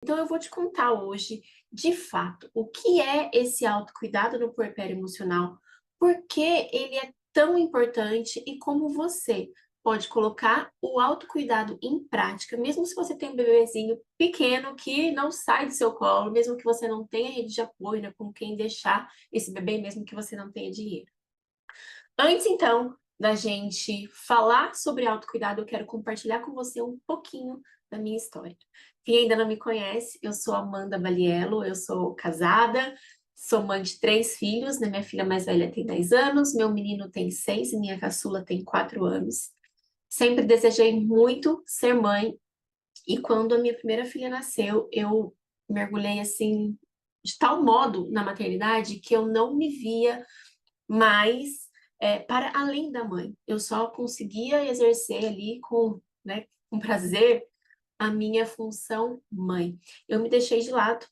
Então eu vou te contar hoje, de fato, o que é esse autocuidado no puerpério emocional, por que ele é tão importante e como você pode colocar o autocuidado em prática, mesmo se você tem um bebezinho pequeno que não sai do seu colo, mesmo que você não tenha rede de apoio, né, com quem deixar esse bebê, mesmo que você não tenha dinheiro. Antes, então, da gente falar sobre autocuidado, eu quero compartilhar com você um pouquinho da minha história. Quem ainda não me conhece, eu sou Amanda Baliello, eu sou casada, sou mãe de 3 filhos, né? Minha filha mais velha tem 10 anos, meu menino tem 6 e minha caçula tem 4 anos. Sempre desejei muito ser mãe, e quando a minha primeira filha nasceu, eu mergulhei assim, de tal modo na maternidade que eu não me via mas para além da mãe. Eu só conseguia exercer ali né, com prazer a minha função mãe. Eu me deixei de lado,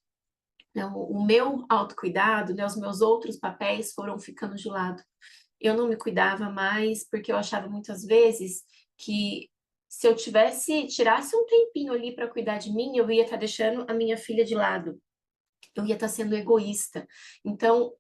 né, o meu autocuidado, né, os meus outros papéis foram ficando de lado. Eu não me cuidava mais porque eu achava muitas vezes que se eu tirasse um tempinho ali para cuidar de mim, eu ia estar deixando a minha filha de lado. Eu ia estar sendo egoísta. Então,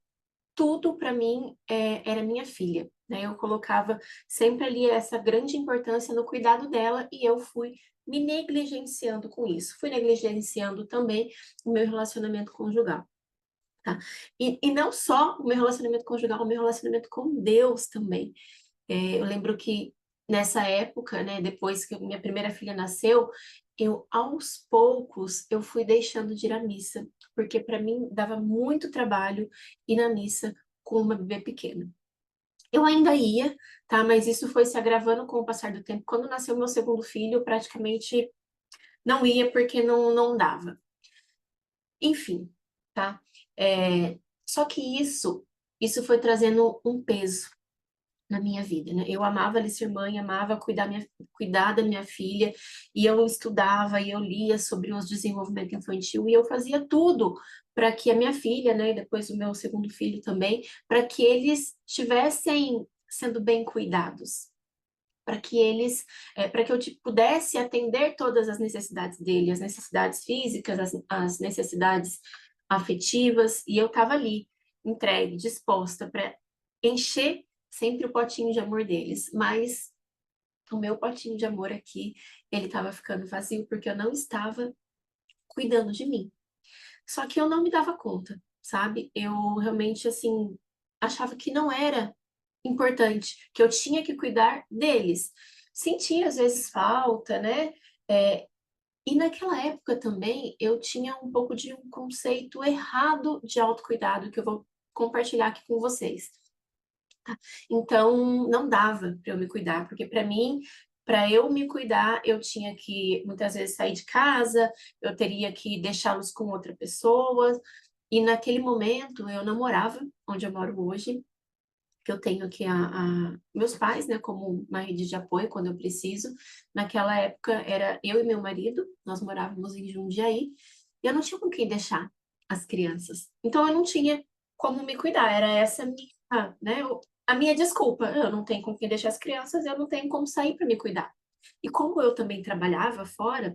tudo para mim era minha filha, né? Eu colocava sempre ali essa grande importância no cuidado dela e eu fui me negligenciando com isso. Fui negligenciando também o meu relacionamento conjugal, tá? E não só o meu relacionamento conjugal, o meu relacionamento com Deus também. Eu lembro que nessa época, né, depois que minha primeira filha nasceu, eu aos poucos eu fui deixando de ir à missa, porque para mim dava muito trabalho ir na missa com uma bebê pequena. Eu ainda ia, tá? Mas isso foi se agravando com o passar do tempo. Quando nasceu meu segundo filho, eu praticamente não ia porque não dava. Enfim, tá? Só que isso foi trazendo um peso na minha vida, né? Eu amava ali ser mãe, amava cuidar da minha filha, e eu estudava e eu lia sobre o desenvolvimento infantil e eu fazia tudo para que a minha filha, né, e depois o meu segundo filho também, para que eles estivessem sendo bem cuidados, para que eu pudesse atender todas as necessidades dele, as necessidades físicas, as necessidades afetivas, e eu estava ali, entregue, disposta para encher sempre o potinho de amor deles, mas o meu potinho de amor aqui, ele estava ficando vazio porque eu não estava cuidando de mim. Só que eu não me dava conta, sabe? Eu realmente, assim, achava que não era importante, que eu tinha que cuidar deles. Sentia, às vezes, falta, né? É, e naquela época também eu tinha um pouco de um conceito errado de autocuidado que eu vou compartilhar aqui com vocês. Então, não dava para eu me cuidar, porque para mim, para eu me cuidar, eu tinha que muitas vezes sair de casa, eu teria que deixá-los com outra pessoa. E naquele momento eu não morava onde eu moro hoje, que eu tenho aqui meus pais, né, como uma rede de apoio quando eu preciso. Naquela época era eu e meu marido, nós morávamos em Jundiaí, e eu não tinha com quem deixar as crianças. Então eu não tinha como me cuidar, era essa a minha, né, a minha desculpa. Eu não tenho com quem deixar as crianças, eu não tenho como sair para me cuidar. E como eu também trabalhava fora,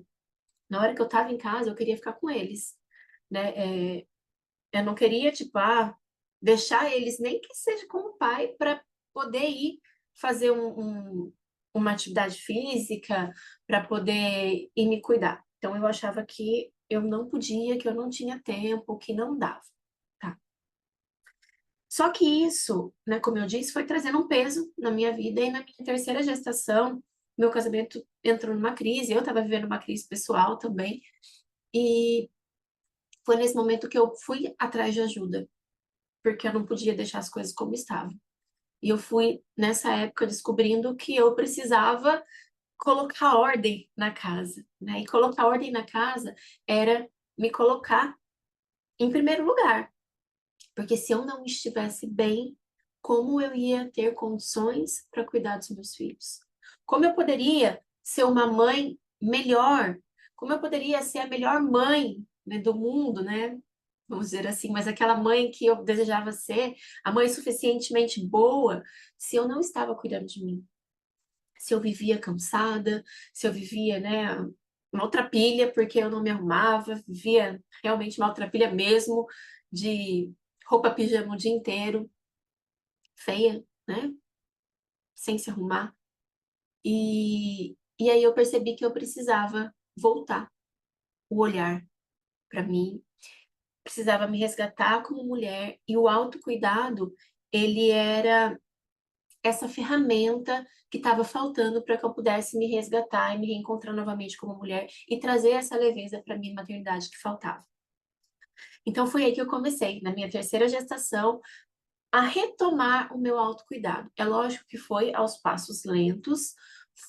na hora que eu estava em casa, eu queria ficar com eles, né? Eu não queria, tipo, deixar eles, nem que seja como pai, para poder ir fazer uma atividade física, para poder ir me cuidar. Então, eu achava que eu não podia, que eu não tinha tempo, que não dava, tá? Só que isso, né, como eu disse, foi trazendo um peso na minha vida e na minha terceira gestação, meu casamento entrou numa crise, eu estava vivendo uma crise pessoal também, e foi nesse momento que eu fui atrás de ajuda, porque eu não podia deixar as coisas como estavam. E eu fui, nessa época, descobrindo que eu precisava colocar ordem na casa, né? E colocar ordem na casa era me colocar em primeiro lugar, porque se eu não estivesse bem, como eu ia ter condições para cuidar dos meus filhos? Como eu poderia ser uma mãe melhor? Como eu poderia ser a melhor mãe, né, do mundo, né? Vamos dizer assim, mas aquela mãe que eu desejava ser, a mãe suficientemente boa, se eu não estava cuidando de mim, se eu vivia cansada, se eu vivia, né, maltrapilha, porque eu não me arrumava, vivia realmente maltrapilha mesmo, de roupa pijama o dia inteiro, feia, né? Sem se arrumar. E aí eu percebi que eu precisava voltar o olhar para mim, precisava me resgatar como mulher, e o autocuidado, ele era essa ferramenta que estava faltando para que eu pudesse me resgatar e me reencontrar novamente como mulher e trazer essa leveza para minha maternidade que faltava. Então foi aí que eu comecei, na minha terceira gestação, a retomar o meu autocuidado. É lógico que foi aos passos lentos,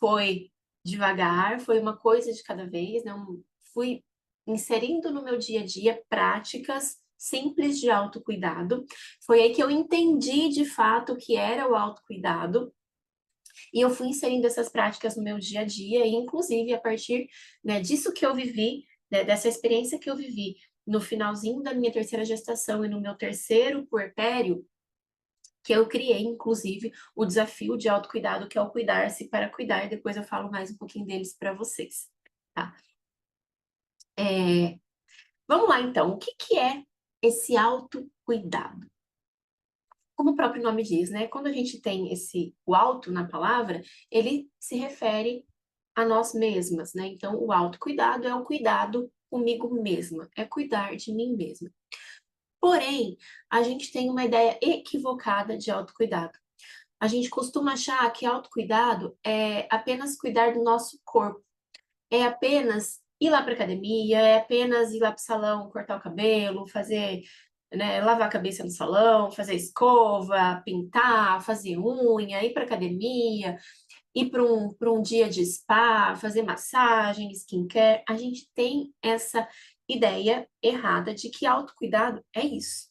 foi devagar, foi uma coisa de cada vez, não fui inserindo no meu dia a dia práticas simples de autocuidado. Foi aí que eu entendi de fato o que era o autocuidado. E eu fui inserindo essas práticas no meu dia a dia, e inclusive a partir, né, disso que eu vivi, né, dessa experiência que eu vivi no finalzinho da minha terceira gestação e no meu terceiro puerpério, que eu criei, inclusive, o desafio de autocuidado, que é o cuidar-se para cuidar. Depois eu falo mais um pouquinho deles para vocês, tá? É, vamos lá, então. O que que é esse autocuidado? Como o próprio nome diz, né? Quando a gente tem o auto na palavra, ele se refere a nós mesmas, né? Então, o autocuidado é o cuidado comigo mesma, é cuidar de mim mesma. Porém, a gente tem uma ideia equivocada de autocuidado. A gente costuma achar que autocuidado é apenas cuidar do nosso corpo, é apenas ir lá para academia, é apenas ir lá para o salão, cortar o cabelo, fazer, né, lavar a cabeça no salão, fazer escova, pintar, fazer unha, ir para academia, ir para um dia de spa, fazer massagem, skincare. A gente tem essa ideia errada de que autocuidado é isso.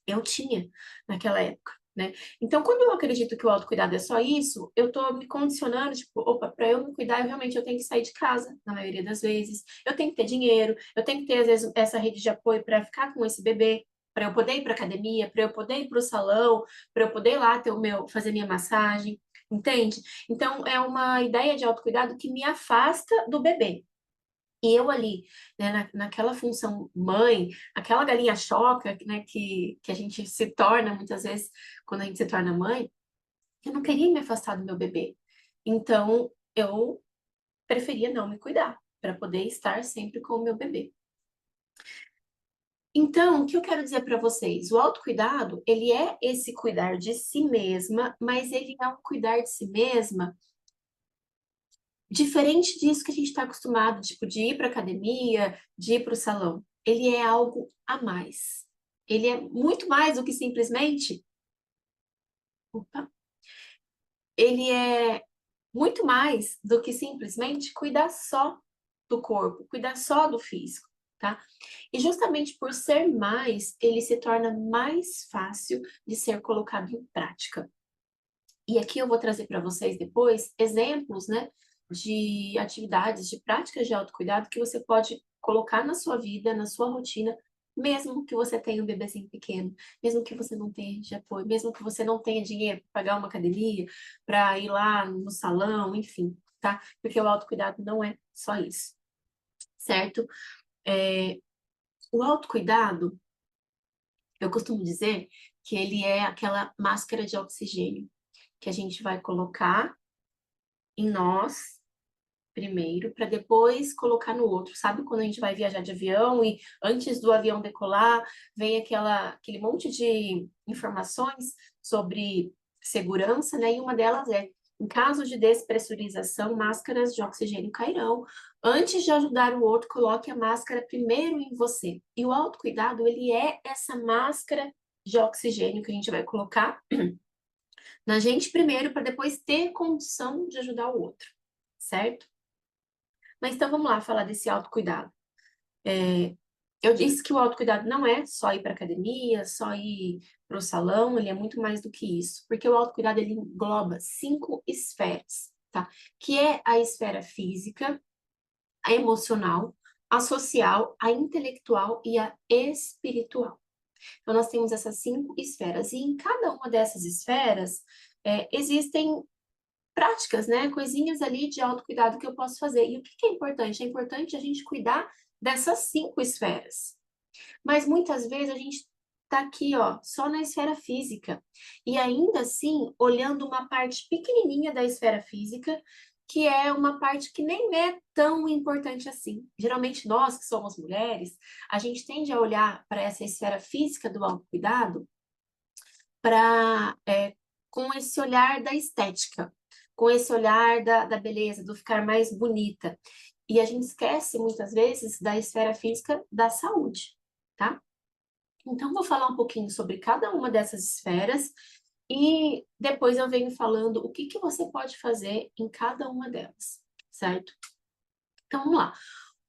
Eu tinha naquela época, né? Então, quando eu acredito que o autocuidado é só isso, eu tô me condicionando, tipo, opa, para eu me cuidar, eu tenho que sair de casa, na maioria das vezes. Eu tenho que ter dinheiro, eu tenho que ter, às vezes, essa rede de apoio para ficar com esse bebê, para eu poder ir para academia, para eu poder ir para o salão, para eu poder ir lá ter fazer minha massagem, entende? Então, é uma ideia de autocuidado que me afasta do bebê. E eu ali, né, naquela função mãe, aquela galinha choca, né, que a gente se torna muitas vezes quando a gente se torna mãe, eu não queria me afastar do meu bebê. Então, eu preferia não me cuidar, para poder estar sempre com o meu bebê. Então, o que eu quero dizer para vocês? O autocuidado, ele é esse cuidar de si mesma, mas ele é um cuidar de si mesma diferente disso que a gente está acostumado, tipo, de ir para academia, de ir para o salão. Ele é algo a mais. Ele é muito mais do que simplesmente. Opa! Ele é muito mais do que simplesmente cuidar só do corpo, cuidar só do físico, tá? E justamente por ser mais, ele se torna mais fácil de ser colocado em prática. E aqui eu vou trazer para vocês depois exemplos, né, de atividades, de práticas de autocuidado que você pode colocar na sua vida, na sua rotina, mesmo que você tenha um bebezinho pequeno, mesmo que você não tenha de apoio, mesmo que você não tenha dinheiro para pagar uma academia, para ir lá no salão, enfim, tá? Porque o autocuidado não é só isso, certo? É, o autocuidado, eu costumo dizer que ele é aquela máscara de oxigênio que a gente vai colocar em nós primeiro, para depois colocar no outro. Sabe quando a gente vai viajar de avião e antes do avião decolar, vem aquele monte de informações sobre segurança, né? E uma delas é, em caso de despressurização, máscaras de oxigênio cairão. Antes de ajudar o outro, coloque a máscara primeiro em você. E o autocuidado, ele é essa máscara de oxigênio que a gente vai colocar na gente primeiro, para depois ter condição de ajudar o outro, certo? Mas então vamos lá falar desse autocuidado. Eu disse que o autocuidado não é só ir para academia, só ir para o salão, ele é muito mais do que isso, porque o autocuidado ele engloba 5 esferas, tá? Que é a esfera física, a emocional, a social, a intelectual e a espiritual. Então nós temos essas 5 esferas e em cada uma dessas esferas existem práticas, né? Coisinhas ali de autocuidado que eu posso fazer. E o que que é importante? É importante a gente cuidar dessas 5 esferas. Mas muitas vezes a gente tá aqui, ó, só na esfera física. E ainda assim, olhando uma parte pequenininha da esfera física, que é uma parte que nem é tão importante assim. Geralmente nós que somos mulheres, a gente tende a olhar para essa esfera física do autocuidado para com esse olhar da estética, com esse olhar da beleza, do ficar mais bonita. E a gente esquece muitas vezes da esfera física da saúde, tá? Então, vou falar um pouquinho sobre cada uma dessas esferas e depois eu venho falando o que que você pode fazer em cada uma delas, certo? Então, vamos lá.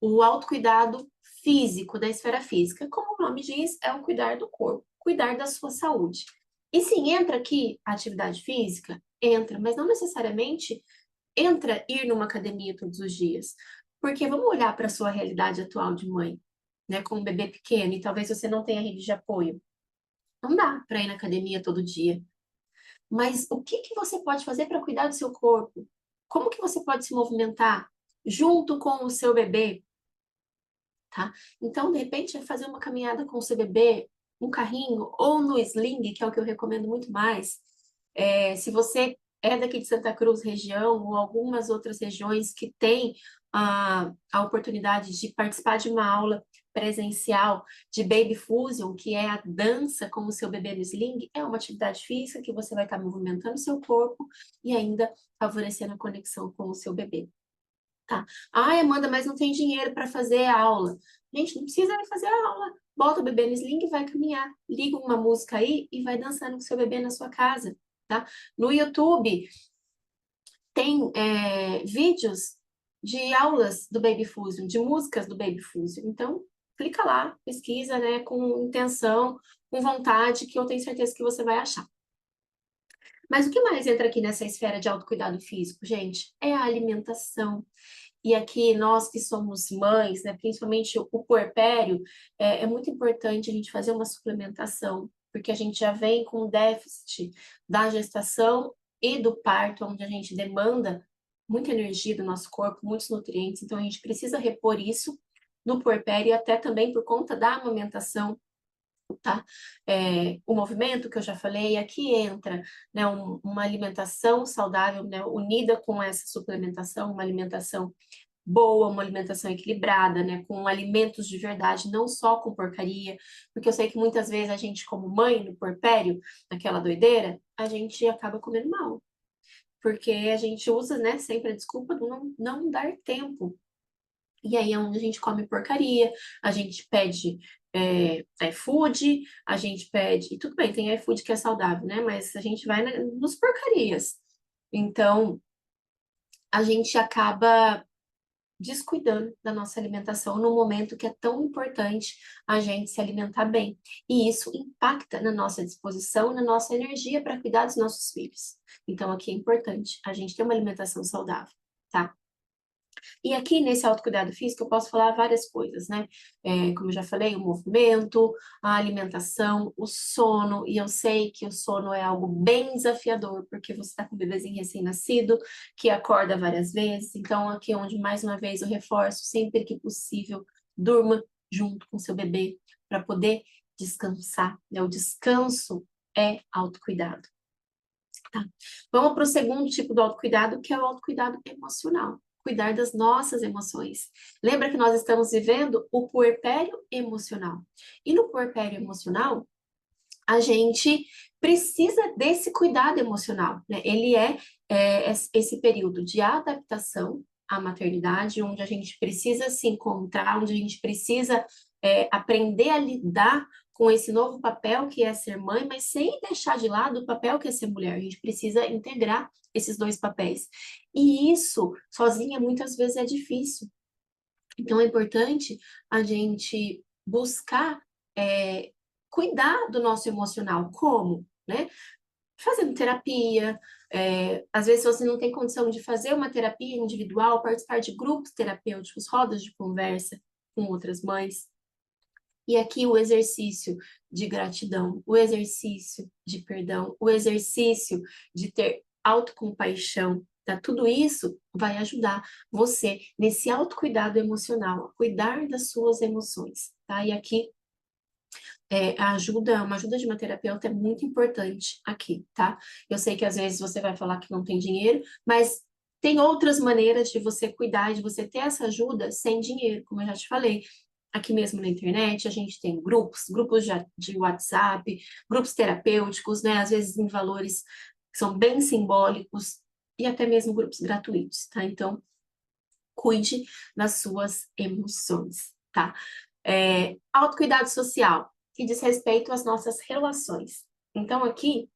O autocuidado físico, da esfera física, como o nome diz, é o cuidar do corpo, cuidar da sua saúde. E sim, entra aqui a atividade física? Entra, mas não necessariamente entra ir numa academia todos os dias. Porque vamos olhar para a sua realidade atual de mãe, né, com um bebê pequeno, e talvez você não tenha rede de apoio. Não dá para ir na academia todo dia. Mas o que que você pode fazer para cuidar do seu corpo? Como que você pode se movimentar junto com o seu bebê, tá? Então, de repente, é fazer uma caminhada com o seu bebê, um carrinho, ou no sling, que é o que eu recomendo muito mais. Se você é daqui de Santa Cruz, região, ou algumas outras regiões que têm a oportunidade de participar de uma aula presencial de Baby Fusion, que é a dança com o seu bebê no sling, é uma atividade física que você vai estar movimentando o seu corpo e ainda favorecendo a conexão com o seu bebê. Tá. Ai, Amanda, mas não tem dinheiro para fazer a aula. Gente, não precisa ir fazer a aula. Bota o bebê no sling e vai caminhar. Liga uma música aí e vai dançando com seu bebê na sua casa, tá? No YouTube tem vídeos de aulas do Baby Fusion, de músicas do Baby Fusion. Então, clica lá, pesquisa, né, com intenção, com vontade, que eu tenho certeza que você vai achar. Mas o que mais entra aqui nessa esfera de autocuidado físico, gente? É a alimentação. E aqui, nós que somos mães, né, principalmente o puerpério, é muito importante a gente fazer uma suplementação, porque a gente já vem com déficit da gestação e do parto, onde a gente demanda muita energia do nosso corpo, muitos nutrientes, então a gente precisa repor isso no puerpério e até também por conta da amamentação, tá? O movimento que eu já falei, aqui entra, né, uma alimentação saudável, né, unida com essa suplementação, uma alimentação boa, uma alimentação equilibrada, né, com alimentos de verdade, não só com porcaria, porque eu sei que muitas vezes a gente, como mãe, no puerpério, naquela doideira, a gente acaba comendo mal, porque a gente usa, né, sempre a desculpa do não dar tempo. E aí é onde a gente come porcaria, a gente pede iFood, a gente pede. E tudo bem, tem iFood que é saudável, né? Mas a gente vai nos porcarias. Então, a gente acaba descuidando da nossa alimentação no momento que é tão importante a gente se alimentar bem. E isso impacta na nossa disposição, na nossa energia para cuidar dos nossos filhos. Então, aqui é importante a gente ter uma alimentação saudável, tá? E aqui nesse autocuidado físico eu posso falar várias coisas, né? Como eu já falei, o movimento, a alimentação, o sono, e eu sei que o sono é algo bem desafiador, porque você está com um bebezinho recém-nascido, que acorda várias vezes, então aqui é onde mais uma vez eu reforço, sempre que possível, durma junto com seu bebê, para poder descansar, né? O descanso é autocuidado. Tá. Vamos para o segundo tipo do autocuidado, que é o autocuidado emocional. Cuidar das nossas emoções. Lembra que nós estamos vivendo o puerpério emocional. E no puerpério emocional, a gente precisa desse cuidado emocional, né? Ele é esse período de adaptação à maternidade, onde a gente precisa se encontrar, onde a gente precisa aprender a lidar com esse novo papel que é ser mãe, mas sem deixar de lado o papel que é ser mulher. A gente precisa integrar esses dois papéis. E isso, sozinha, muitas vezes é difícil. Então, é importante a gente buscar cuidar do nosso emocional. Como? Né? Fazendo terapia. Às vezes, você não tem condição de fazer uma terapia individual, participar de grupos terapêuticos, rodas de conversa com outras mães. E aqui o exercício de gratidão, o exercício de perdão, o exercício de ter autocompaixão, tá? Tudo isso vai ajudar você nesse autocuidado emocional, a cuidar das suas emoções, tá? E aqui uma ajuda de uma terapeuta é muito importante aqui, tá? Eu sei que às vezes você vai falar que não tem dinheiro, mas tem outras maneiras de você cuidar, de você ter essa ajuda sem dinheiro, como eu já te falei. Aqui mesmo na internet, a gente tem grupos de WhatsApp, grupos terapêuticos, né? Às vezes em valores que são bem simbólicos, e até mesmo grupos gratuitos, tá? Então, cuide das suas emoções, tá? Autocuidado social, que diz respeito às nossas relações. Então, aqui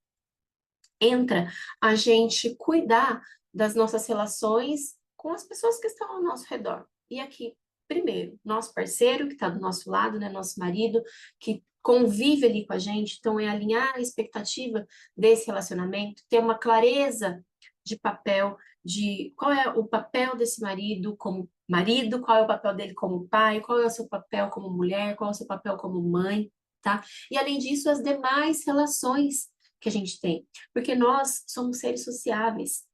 entra a gente cuidar das nossas relações com as pessoas que estão ao nosso redor. E aqui, primeiro, nosso parceiro que está do nosso lado, né, nosso marido, que convive ali com a gente, então é alinhar a expectativa desse relacionamento, ter uma clareza de papel, de qual é o papel desse marido como marido, qual é o papel dele como pai, qual é o seu papel como mulher, qual é o seu papel como mãe, tá? E além disso, as demais relações que a gente tem, porque nós somos seres sociáveis.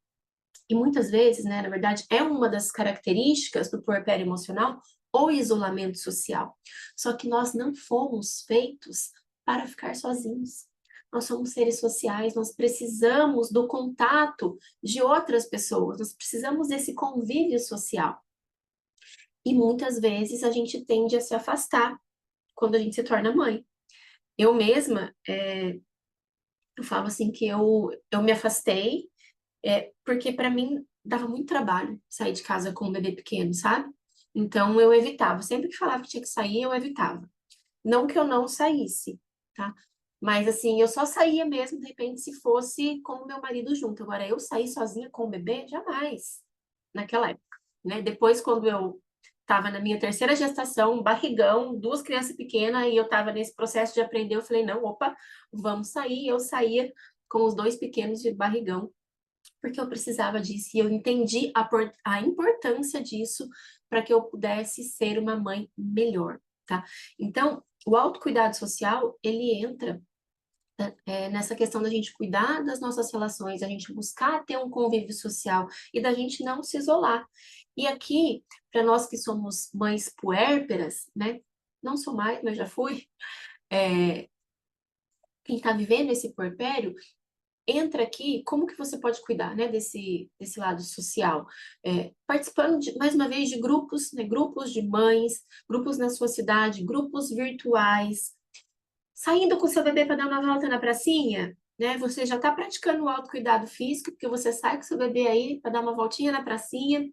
E muitas vezes, né, na verdade, é uma das características do puerpério emocional o isolamento social. Só que nós não fomos feitos para ficar sozinhos. Nós somos seres sociais, nós precisamos do contato de outras pessoas, nós precisamos desse convívio social. E muitas vezes a gente tende a se afastar quando a gente se torna mãe. Eu mesma, eu falo assim que eu me afastei, porque para mim dava muito trabalho sair de casa com um bebê pequeno, sabe? Então eu evitava. Sempre que falava que tinha que sair, eu evitava. Não que eu não saísse, tá? Mas assim, eu só saía mesmo, de repente, se fosse com o meu marido junto. Agora, eu sair sozinha com o bebê, jamais, naquela época, né? Depois, quando eu estava na minha terceira gestação, barrigão, duas crianças pequenas, e eu estava nesse processo de aprender, eu falei, não, opa, vamos sair. Eu saía com os dois pequenos de barrigão, porque eu precisava disso, e eu entendi a importância disso para que eu pudesse ser uma mãe melhor, tá? Então, o autocuidado social, ele entra nessa questão da gente cuidar das nossas relações, a gente buscar ter um convívio social e da gente não se isolar. E aqui, para nós que somos mães puérperas, né? Não sou mais, mas já fui. Quem está vivendo esse puerpério, entra aqui, como que você pode cuidar, né, desse lado social? Participando, mais uma vez, de grupos, né, grupos de mães, grupos na sua cidade, grupos virtuais, saindo com seu bebê para dar uma volta na pracinha, né? Você já está praticando o autocuidado físico, porque você sai com seu bebê aí para dar uma voltinha na pracinha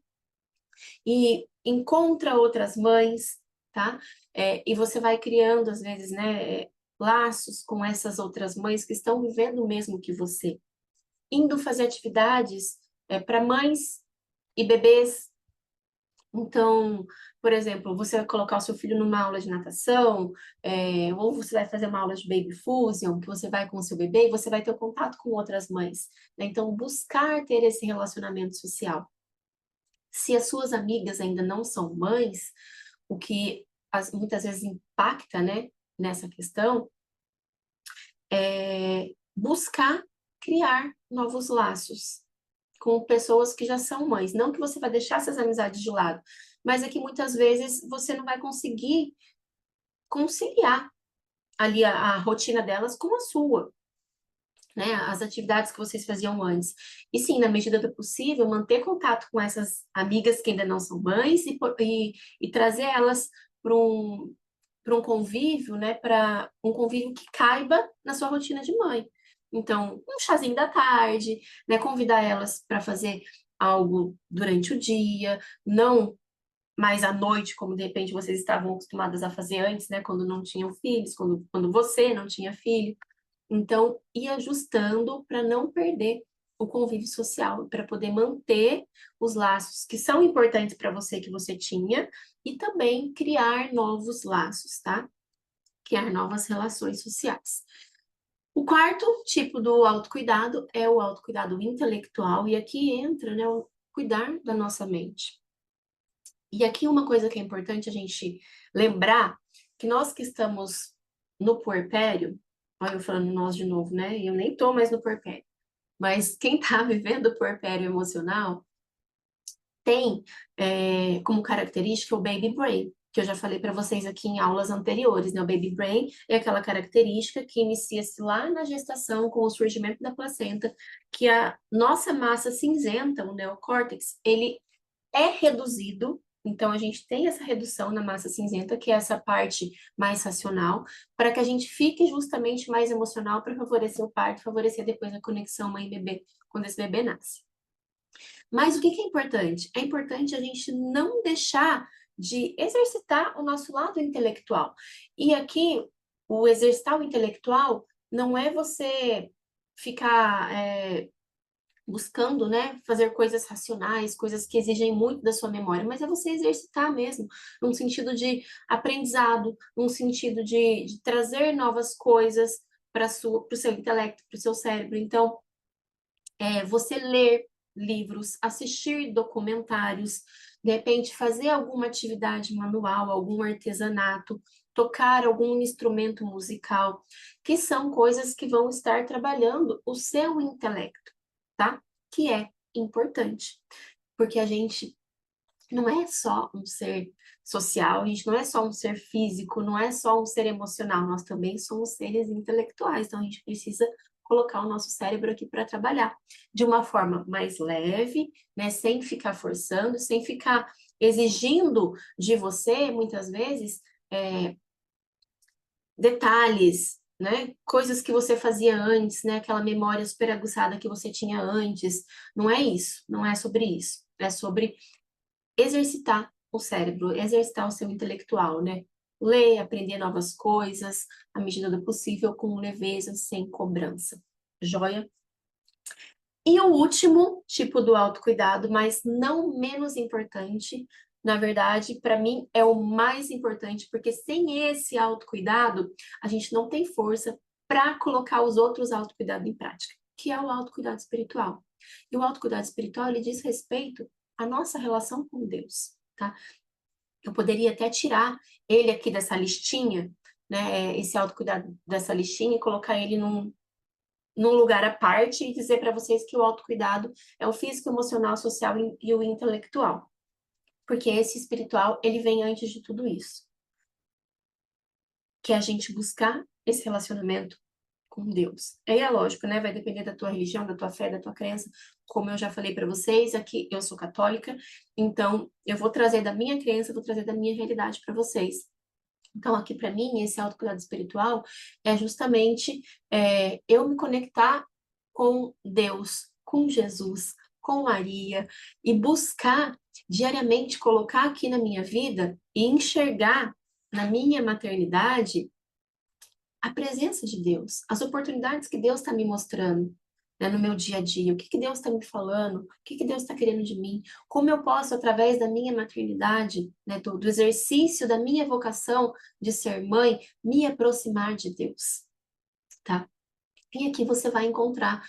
e encontra outras mães, tá? E você vai criando, às vezes, né, laços com essas outras mães que estão vivendo o mesmo que você. Indo fazer atividades para mães e bebês. Então, por exemplo, você vai colocar o seu filho numa aula de natação, ou você vai fazer uma aula de baby fusion, que você vai com o seu bebê e você vai ter o contato com outras mães, né? Então, buscar ter esse relacionamento social. Se as suas amigas ainda não são mães, o que muitas vezes impacta, né, nessa questão, é buscar criar novos laços com pessoas que já são mães. Não que você vai deixar essas amizades de lado, mas é que muitas vezes você não vai conseguir conciliar ali a rotina delas com a sua, né? As atividades que vocês faziam antes. E sim, na medida do possível, manter contato com essas amigas que ainda não são mães e trazer elas para um convívio, né? Para um convívio que caiba na sua rotina de mãe. Então, um chazinho da tarde, né? Convidar elas para fazer algo durante o dia, não mais à noite, como de repente vocês estavam acostumadas a fazer antes, né? Quando não tinham filhos, quando você não tinha filho. Então, ir ajustando para não perder o convívio social, para poder manter os laços que são importantes para você, que você tinha, e também criar novos laços, tá? Criar novas relações sociais. O quarto tipo do autocuidado é o autocuidado intelectual, e aqui entra, né, o cuidar da nossa mente. E aqui uma coisa que é importante a gente lembrar, que nós que estamos no puerpério, olha eu falando nós de novo, né? Eu nem tô mais no puerpério. mas quem está vivendo o puerpério emocional tem como característica o baby brain, que eu já falei para vocês aqui em aulas anteriores, né? O baby brain é aquela característica que inicia-se lá na gestação com o surgimento da placenta, que a nossa massa cinzenta, o neocórtex, ele é reduzido. Então, a gente tem essa redução na massa cinzenta, que é essa parte mais racional, para que a gente fique justamente mais emocional para favorecer o parto, favorecer depois a conexão mãe-bebê, quando esse bebê nasce. Mas o que que é importante? É importante a gente não deixar de exercitar o nosso lado intelectual. E aqui, o exercitar o intelectual não é você ficar buscando, né, fazer coisas racionais, coisas que exigem muito da sua memória, mas é você exercitar mesmo, num sentido de aprendizado, num sentido de trazer novas coisas para o seu intelecto, para o seu cérebro. Então, você ler livros, assistir documentários, de repente fazer alguma atividade manual, algum artesanato, tocar algum instrumento musical, que são coisas que vão estar trabalhando o seu intelecto, tá? Que é importante, porque a gente não é só um ser social, a gente não é só um ser físico, não é só um ser emocional, nós também somos seres intelectuais, então a gente precisa colocar o nosso cérebro aqui para trabalhar de uma forma mais leve, né, sem ficar forçando, sem ficar exigindo de você, muitas vezes, é, detalhes, né, coisas que você fazia antes, né, aquela memória super aguçada que você tinha antes. Não é isso, não é sobre isso, é sobre exercitar o cérebro, exercitar o seu intelectual, né? Ler, aprender novas coisas, à medida do possível, com leveza, sem cobrança. Joia? E o último tipo do autocuidado, mas não menos importante, na verdade, para mim é o mais importante, porque sem esse autocuidado, a gente não tem força para colocar os outros autocuidados em prática, que é o autocuidado espiritual. E o autocuidado espiritual, ele diz respeito à nossa relação com Deus, tá? Eu poderia até tirar ele aqui dessa listinha, né, esse autocuidado dessa listinha e colocar ele num lugar à parte e dizer para vocês que o autocuidado é o físico, emocional, social e o intelectual. Porque esse espiritual, ele vem antes de tudo isso. Que é a gente buscar esse relacionamento com Deus. Aí é lógico, né? Vai depender da tua religião, da tua fé, da tua crença. Como eu já falei para vocês, aqui eu sou católica, então eu vou trazer da minha crença, vou trazer da minha realidade para vocês. Então, aqui para mim, esse autocuidado espiritual é justamente eu me conectar com Deus, com Jesus, com Maria e buscar diariamente colocar aqui na minha vida e enxergar na minha maternidade a presença de Deus, as oportunidades que Deus está me mostrando, né, no meu dia a dia, o que que Deus está me falando, o que que Deus está querendo de mim, como eu posso, através da minha maternidade, né, do exercício da minha vocação de ser mãe, me aproximar de Deus, tá? E aqui você vai encontrar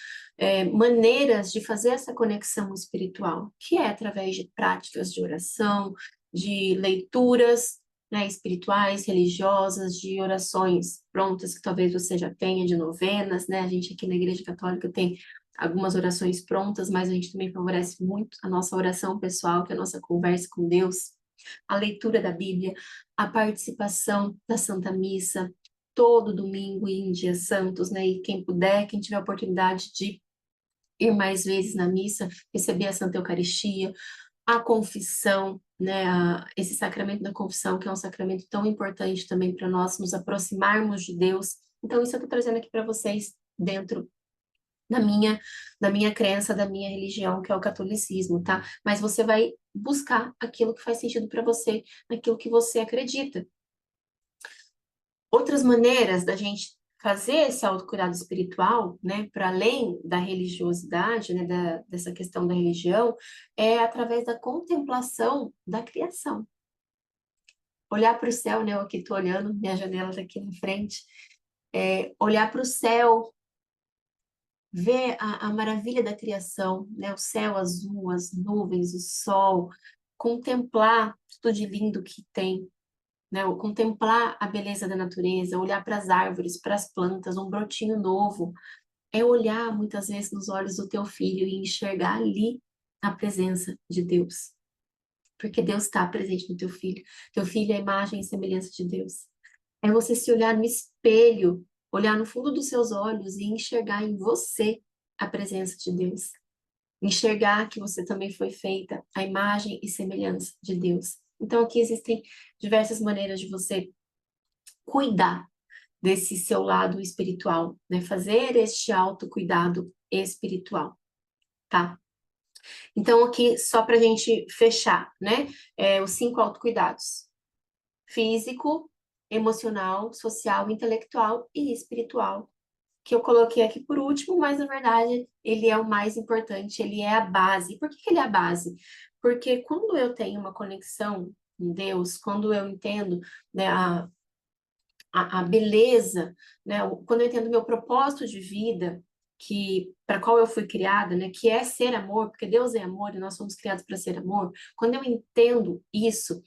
maneiras de fazer essa conexão espiritual, que é através de práticas de oração, de leituras, né, espirituais, religiosas, de orações prontas que talvez você já tenha, de novenas, né? A gente aqui na Igreja Católica tem algumas orações prontas, mas a gente também favorece muito a nossa oração pessoal, que é a nossa conversa com Deus, a leitura da Bíblia, a participação da Santa Missa, todo domingo e em dias santos, né? E quem puder, quem tiver a oportunidade de ir mais vezes na missa, receber a Santa Eucaristia, a confissão, né? Esse sacramento da confissão, que é um sacramento tão importante também para nós nos aproximarmos de Deus. Então, isso eu estou trazendo aqui para vocês dentro da minha crença, da minha religião, que é o catolicismo, tá? Mas você vai buscar aquilo que faz sentido para você, naquilo que você acredita. Outras maneiras da gente fazer esse autocuidado espiritual, né, para além da religiosidade, né, dessa questão da religião, é através da contemplação da criação. Olhar para o céu, né, eu aqui estou olhando, minha janela está aqui na frente, olhar para o céu, ver a maravilha da criação, né, o céu azul, as nuvens, o sol, contemplar tudo de lindo que tem, né? O contemplar a beleza da natureza, olhar para as árvores, para as plantas, um brotinho novo, É olhar muitas vezes nos olhos do teu filho e enxergar ali a presença de Deus. Porque Deus está presente no teu filho. Teu filho é a imagem e semelhança de Deus. É você se olhar no espelho, olhar no fundo dos seus olhos e enxergar em você a presença de Deus. Enxergar que você também foi feita a imagem e semelhança de Deus. Então, aqui existem diversas maneiras de você cuidar desse seu lado espiritual, né? Fazer este autocuidado espiritual, tá? Então, aqui, só para a gente fechar, né? Os 5 autocuidados: físico, emocional, social, intelectual e espiritual, que eu coloquei aqui por último, mas na verdade ele é o mais importante, ele é a base. Por que que ele é a base? Porque quando eu tenho uma conexão com Deus, quando eu entendo, né, a beleza, né, quando eu entendo o meu propósito de vida, que para qual eu fui criada, né, que é ser amor, porque Deus é amor e nós somos criados para ser amor. Quando eu entendo isso,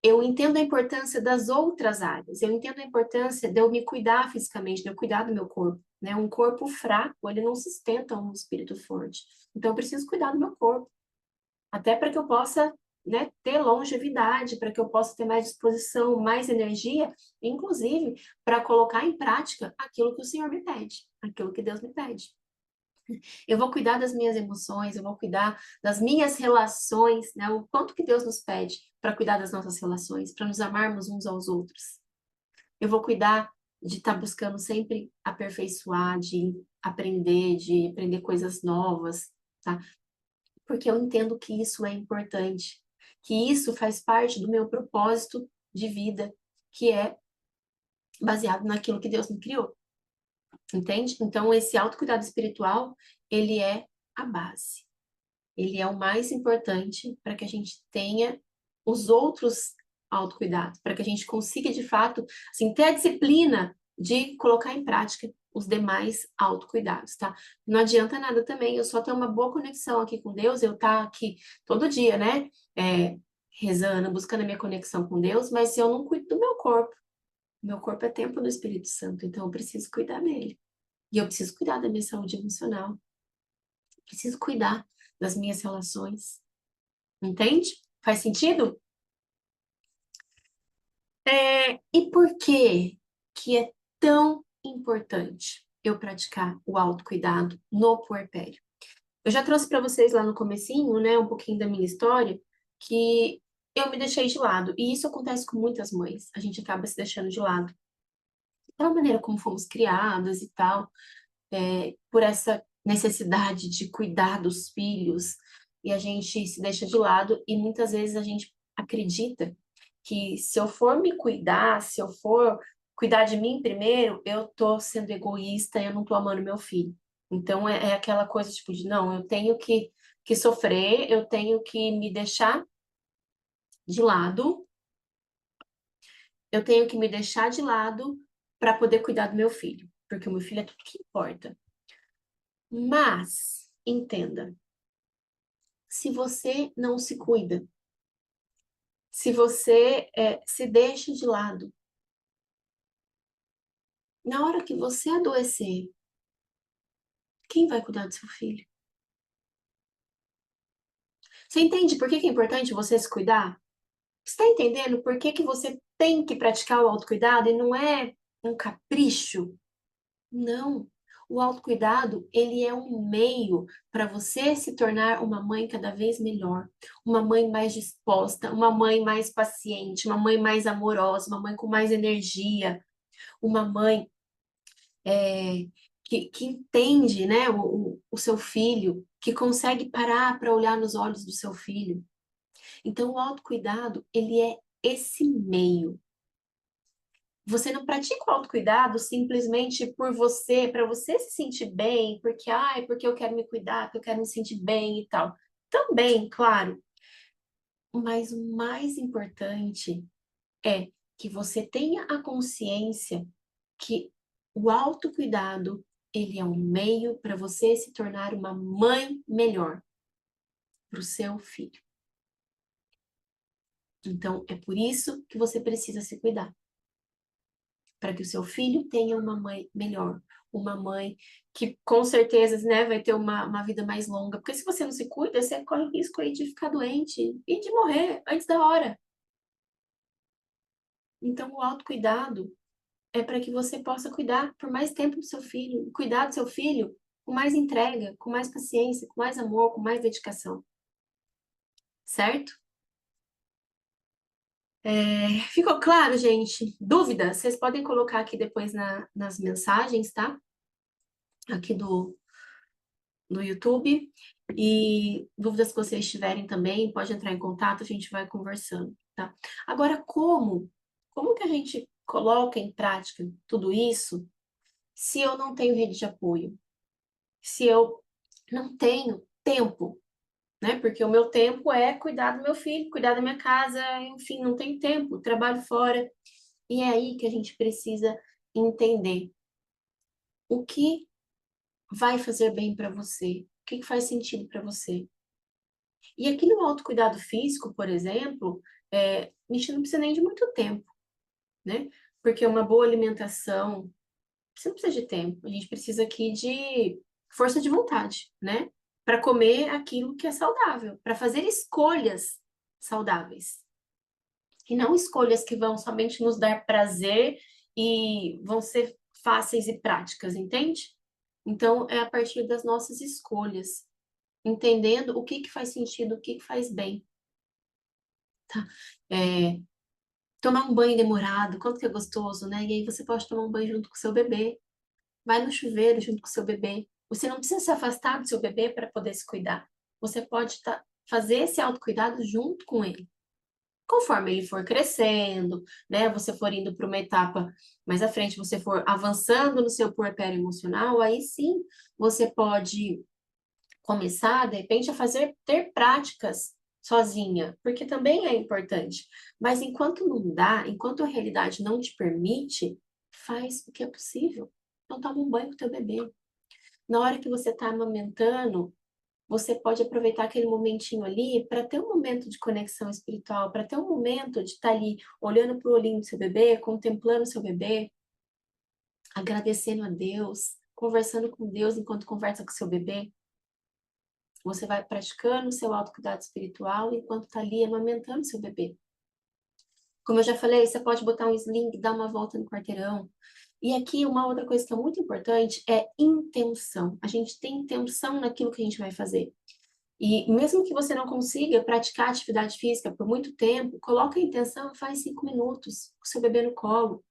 eu entendo a importância das outras áreas, eu entendo a importância de eu me cuidar fisicamente, de eu cuidar do meu corpo, né? Um corpo fraco, ele não sustenta um espírito forte. Então, eu preciso cuidar do meu corpo, até para que eu possa, né, ter longevidade, para que eu possa ter mais disposição, mais energia, inclusive para colocar em prática aquilo que o Senhor me pede, aquilo que Deus me pede. Eu vou cuidar das minhas emoções, eu vou cuidar das minhas relações, né? O quanto que Deus nos pede para cuidar das nossas relações, para nos amarmos uns aos outros. Eu vou cuidar de estar buscando sempre aperfeiçoar, de aprender coisas novas, tá? Porque eu entendo que isso é importante, que isso faz parte do meu propósito de vida, que é baseado naquilo que Deus me criou. Entende? Então, esse autocuidado espiritual, ele é a base. Ele é o mais importante para que a gente tenha os outros autocuidados, para que a gente consiga, de fato, assim, ter a disciplina de colocar em prática os demais autocuidados, tá? Não adianta nada também eu só ter uma boa conexão aqui com Deus, eu estar aqui todo dia, né? Rezando, buscando a minha conexão com Deus, mas se eu não cuido do meu corpo é templo do Espírito Santo, então eu preciso cuidar dele. E eu preciso cuidar da minha saúde emocional, preciso cuidar das minhas relações. Entende? Faz sentido? E por que é tão importante eu praticar o autocuidado no puerpério? Eu já trouxe para vocês lá no comecinho, né, um pouquinho da minha história, que eu me deixei de lado. E isso acontece com muitas mães. A gente acaba se deixando de lado. Pela maneira como fomos criadas e tal, por essa necessidade de cuidar dos filhos, e a gente se deixa de lado, e muitas vezes a gente acredita que se eu for me cuidar, se eu for cuidar de mim primeiro, eu tô sendo egoísta, eu não tô amando meu filho. Então é aquela coisa tipo de não, eu tenho que sofrer, eu tenho que me deixar de lado, eu tenho que me deixar de lado para poder cuidar do meu filho, porque o meu filho é tudo que importa. Mas entenda, se você não se cuida, se você se deixa de lado, na hora que você adoecer, quem vai cuidar do seu filho? Você entende por que que é importante você se cuidar? Você está entendendo por que que você tem que praticar o autocuidado e não é um capricho? Não. O autocuidado, ele é um meio para você se tornar uma mãe cada vez melhor, uma mãe mais disposta, uma mãe mais paciente, uma mãe mais amorosa, uma mãe com mais energia, uma mãe é, que entende, né, o seu filho, que consegue parar para olhar nos olhos do seu filho. Então, o autocuidado, ele é esse meio. Você não pratica o autocuidado simplesmente por você, para você se sentir bem, porque, ai, porque eu quero me cuidar, porque eu quero me sentir bem e tal. Também, claro. Mas o mais importante é que você tenha a consciência que o autocuidado, ele é um meio para você se tornar uma mãe melhor para o seu filho. Então, é por isso que você precisa se cuidar. para que o seu filho tenha uma mãe melhor, uma mãe que com certeza, né, vai ter uma vida mais longa. Porque se você não se cuida, você corre risco aí de ficar doente e de morrer antes da hora. Então, o autocuidado é para que você possa cuidar por mais tempo do seu filho, cuidar do seu filho com mais entrega, com mais paciência, com mais amor, com mais dedicação, certo? Ficou claro, gente? Dúvidas? Vocês podem colocar aqui depois nas mensagens, tá? Aqui do YouTube. E dúvidas que vocês tiverem também, pode entrar em contato, a gente vai conversando, tá? Agora, como que a gente coloca em prática tudo isso se eu não tenho rede de apoio? Se eu não tenho tempo, né? Porque o meu tempo é cuidar do meu filho, cuidar da minha casa, enfim, não tenho tempo, trabalho fora. E é aí que a gente precisa entender o que vai fazer bem para você, o que faz sentido para você. E aqui no autocuidado físico, por exemplo, a gente não precisa nem de muito tempo, né? Porque uma boa alimentação, você não precisa de tempo, a gente precisa aqui de força de vontade, né? Para comer aquilo que é saudável, para fazer escolhas saudáveis. E não escolhas que vão somente nos dar prazer e vão ser fáceis e práticas, entende? Então, é a partir das nossas escolhas, entendendo o que faz sentido, o que faz bem, tá? É, tomar um banho demorado, quanto que é gostoso, né? E aí você pode tomar um banho junto com o seu bebê, vai no chuveiro junto com o seu bebê. Você não precisa se afastar do seu bebê para poder se cuidar. Você pode fazer esse autocuidado junto com ele. Conforme ele for crescendo, né? Você for indo para uma etapa mais à frente, você for avançando no seu puerpério emocional, aí sim você pode começar, de repente, a ter práticas sozinha, porque também é importante. Mas enquanto não dá, enquanto a realidade não te permite, faz o que é possível. Então, toma um banho com teu bebê. Na hora que você está amamentando, você pode aproveitar aquele momentinho ali para ter um momento de conexão espiritual, para ter um momento de estar ali olhando para o olhinho do seu bebê, contemplando o seu bebê, agradecendo a Deus, conversando com Deus enquanto conversa com o seu bebê. Você vai praticando o seu autocuidado espiritual enquanto está ali amamentando seu bebê. Como eu já falei, você pode botar um sling, dar uma volta no quarteirão. E aqui uma outra coisa que é muito importante é intenção. A gente tem intenção naquilo que a gente vai fazer. E mesmo que você não consiga praticar atividade física por muito tempo, coloca a intenção, faz 5 minutos com seu bebê no colo.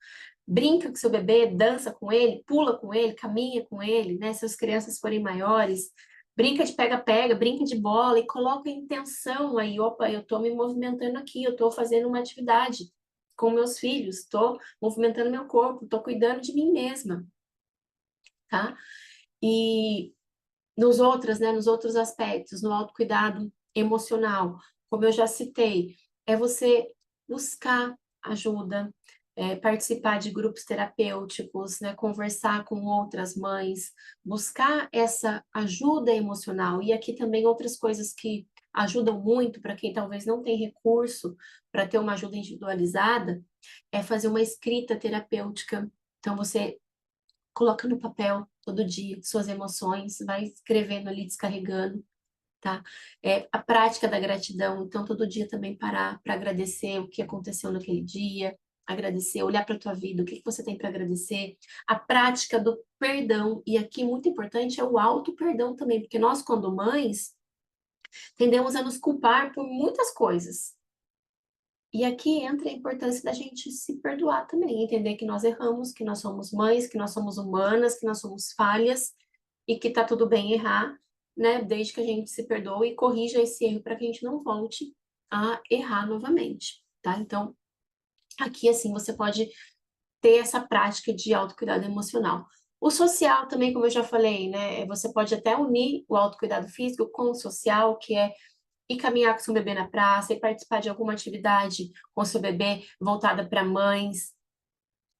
Brinca com seu bebê, dança com ele, pula com ele, caminha com ele, né? Se as crianças forem maiores, brinca de pega-pega, brinca de bola e coloca a intenção aí, opa, eu estou me movimentando aqui, eu estou fazendo uma atividade com meus filhos, estou movimentando meu corpo, estou cuidando de mim mesma, tá? E nos outros aspectos, no autocuidado emocional, como eu já citei, é você buscar ajuda, participar de grupos terapêuticos, né, conversar com outras mães, buscar essa ajuda emocional. E aqui também outras coisas que ajudam muito para quem talvez não tem recurso para ter uma ajuda individualizada, é fazer uma escrita terapêutica. Então, você coloca no papel todo dia suas emoções, vai escrevendo ali, descarregando, tá? A prática da gratidão, então todo dia também parar para agradecer o que aconteceu naquele dia, agradecer, olhar para a tua vida, o que que você tem para agradecer, a prática do perdão, e aqui muito importante é o auto-perdão também, porque nós, quando mães, tendemos a nos culpar por muitas coisas. E aqui entra a importância da gente se perdoar também, entender que nós erramos, que nós somos mães, que nós somos humanas, que nós somos falhas e que tá tudo bem errar, né? Desde que a gente se perdoe e corrija esse erro para que a gente não volte a errar novamente, tá? Então, aqui assim você pode ter essa prática de autocuidado emocional. O social também, como eu já falei, né? Você pode até unir o autocuidado físico com o social, que é ir caminhar com seu bebê na praça, e participar de alguma atividade com seu bebê voltada para mães.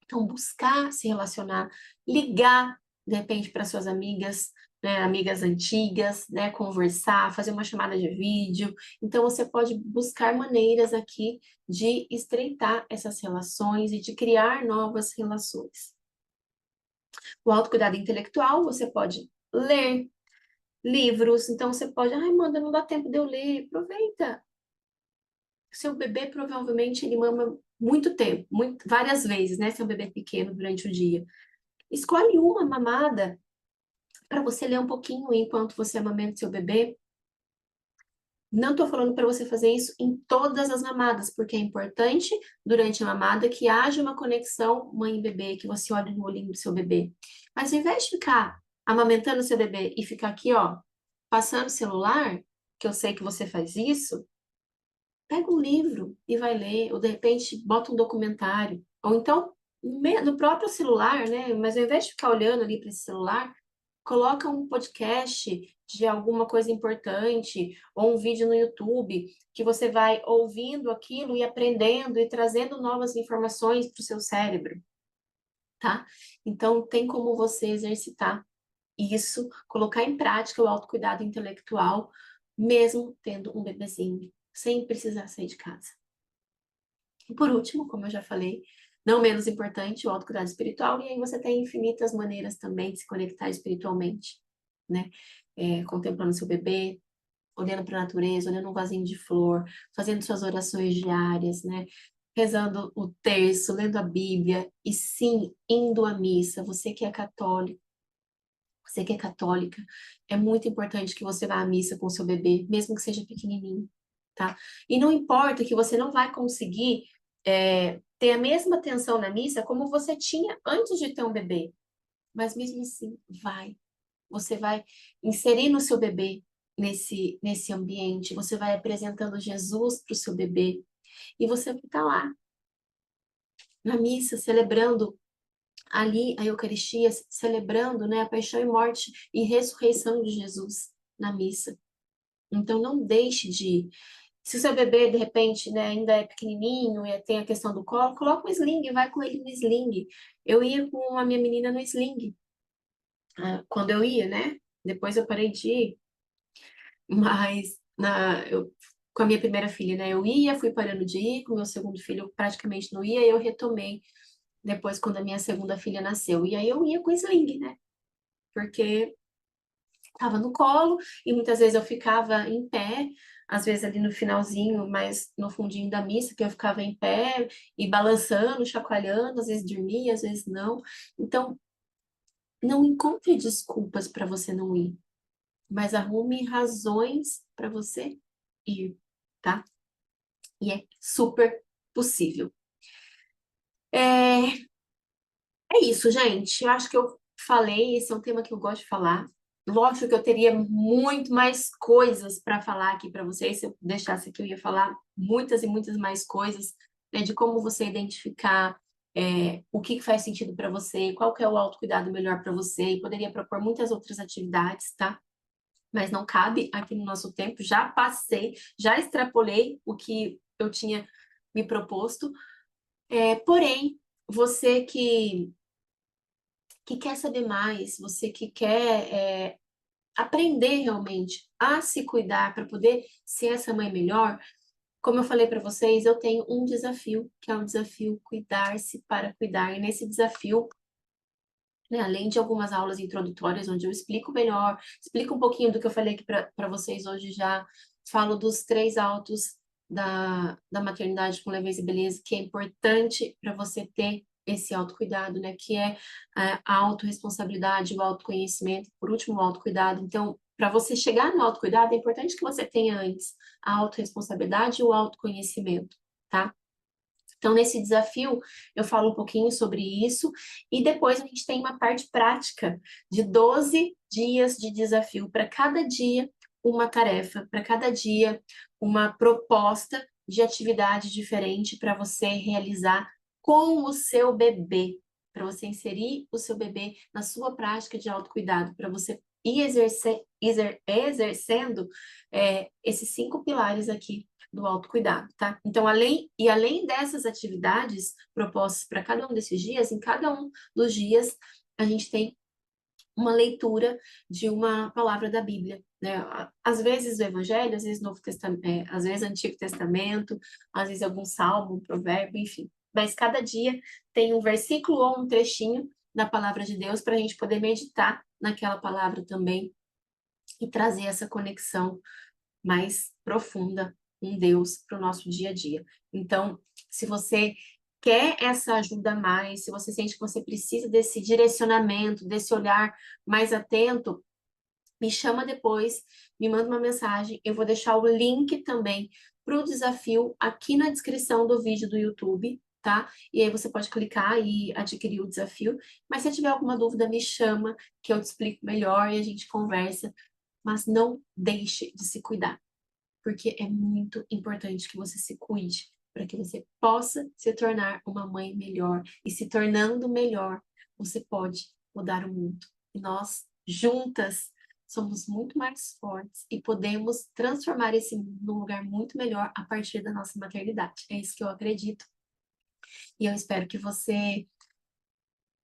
Então, buscar se relacionar, ligar, de repente, para suas amigas, né, amigas antigas, né, conversar, fazer uma chamada de vídeo. Então, você pode buscar maneiras aqui de estreitar essas relações e de criar novas relações. O autocuidado intelectual, você pode ler livros, então você pode, ai, Amanda, não dá tempo de eu ler, aproveita. Seu bebê provavelmente ele mama muito tempo, várias vezes, né? Seu bebê pequeno durante o dia. Escolhe uma mamada para você ler um pouquinho enquanto você amamenta seu bebê. Não estou falando para você fazer isso em todas as mamadas, porque é importante durante a mamada que haja uma conexão mãe e bebê, que você olhe no olhinho do seu bebê. Mas ao invés de ficar amamentando seu bebê e ficar aqui, ó, passando celular, que eu sei que você faz isso, pega um livro e vai ler, ou de repente bota um documentário, ou então no próprio celular, né? Mas ao invés de ficar olhando ali para esse celular, coloca um podcast de alguma coisa importante, ou um vídeo no YouTube, que você vai ouvindo aquilo e aprendendo e trazendo novas informações para o seu cérebro, tá? Então tem como você exercitar isso, colocar em prática o autocuidado intelectual, mesmo tendo um bebezinho, sem precisar sair de casa. E por último, como eu já falei, não menos importante, o autocuidado espiritual, e aí você tem infinitas maneiras também de se conectar espiritualmente, né? Contemplando seu bebê, olhando para a natureza, olhando um vasinho de flor, fazendo suas orações diárias, né? Rezando o terço, lendo a Bíblia, e sim, indo à missa. Você que é católico, você que é católica, é muito importante que você vá à missa com o seu bebê, mesmo que seja pequenininho, tá? E não importa que você não vai conseguir ter a mesma atenção na missa como você tinha antes de ter um bebê, mas mesmo assim, vai. Você vai inserindo o seu bebê nesse ambiente, você vai apresentando Jesus para o seu bebê, e você vai estar lá, na missa, celebrando ali a Eucaristia, celebrando, né, a paixão e morte e ressurreição de Jesus na missa. Então, não deixe de ir. Se o seu bebê, de repente, né, ainda é pequenininho e tem a questão do colo, coloca um sling, vai com ele no sling. Eu ia com a minha menina no sling, quando eu ia, né? Depois eu parei de ir, mas com a minha primeira filha, né, eu ia, fui parando de ir, com o meu segundo filho eu praticamente não ia, e eu retomei depois quando a minha segunda filha nasceu. E aí eu ia com sling, né? Porque estava no colo e muitas vezes eu ficava em pé, às vezes ali no finalzinho, mas no fundinho da missa, que eu ficava em pé e balançando, chacoalhando, às vezes dormia, às vezes não. Então, não encontre desculpas para você não ir, mas arrume razões para você ir, tá? E é super possível. É, É isso, gente. Eu acho que eu falei, esse é um tema que eu gosto de falar. Lógico que eu teria muito mais coisas para falar aqui para vocês. Se eu deixasse aqui, eu ia falar muitas e muitas mais coisas, né, de como você identificar o que faz sentido para você, qual que é o autocuidado melhor para você, e poderia propor muitas outras atividades, tá? Mas não cabe aqui no nosso tempo. Já passei, já extrapolei o que eu tinha me proposto. Porém, você que quer saber mais, você que quer aprender realmente a se cuidar para poder ser essa mãe melhor, como eu falei para vocês, eu tenho um desafio, que é o desafio Cuidar-se para Cuidar. E nesse desafio, né, além de algumas aulas introdutórias, onde eu explico melhor, explico um pouquinho do que eu falei aqui para vocês hoje já, falo dos 3 autos da maternidade com leveza e beleza, que é importante para você ter esse autocuidado, né? Que é a autorresponsabilidade, o autoconhecimento, por último, o autocuidado. Então, para você chegar no autocuidado, é importante que você tenha antes a autorresponsabilidade e o autoconhecimento, tá? Então, nesse desafio, eu falo um pouquinho sobre isso, e depois a gente tem uma parte prática de 12 dias de desafio. Para cada dia, uma tarefa, para cada dia, uma proposta de atividade diferente para você realizar com o seu bebê, para você inserir o seu bebê na sua prática de autocuidado, para você ir exercendo esses 5 pilares aqui do autocuidado, tá? Então, além dessas atividades propostas para cada um desses dias, em cada um dos dias a gente tem uma leitura de uma palavra da Bíblia, né? Às vezes o Evangelho, às vezes Novo Testamento, às vezes Antigo Testamento, às vezes algum salmo, um provérbio, enfim. Mas cada dia tem um versículo ou um trechinho da palavra de Deus para a gente poder meditar naquela palavra também e trazer essa conexão mais profunda com Deus para o nosso dia a dia. Então, se você quer essa ajuda a mais, se você sente que você precisa desse direcionamento, desse olhar mais atento, me chama depois, me manda uma mensagem. Eu vou deixar o link também para o desafio aqui na descrição do vídeo do YouTube, tá? E aí você pode clicar e adquirir o desafio. Mas se tiver alguma dúvida, me chama, que eu te explico melhor e a gente conversa. Mas não deixe de se cuidar, porque é muito importante que você se cuide para que você possa se tornar uma mãe melhor. E se tornando melhor, você pode mudar o mundo. E nós, juntas, somos muito mais fortes e podemos transformar esse mundo num lugar muito melhor a partir da nossa maternidade. É isso que eu acredito. E eu espero que você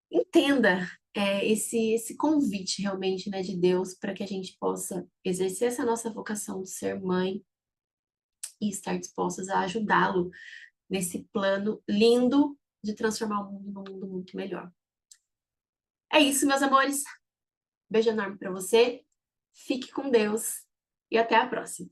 entenda esse convite realmente, né, de Deus para que a gente possa exercer essa nossa vocação de ser mãe e estar dispostas a ajudá-lo nesse plano lindo de transformar o mundo num mundo muito melhor. É isso, meus amores. Beijo enorme para você. Fique com Deus e até a próxima.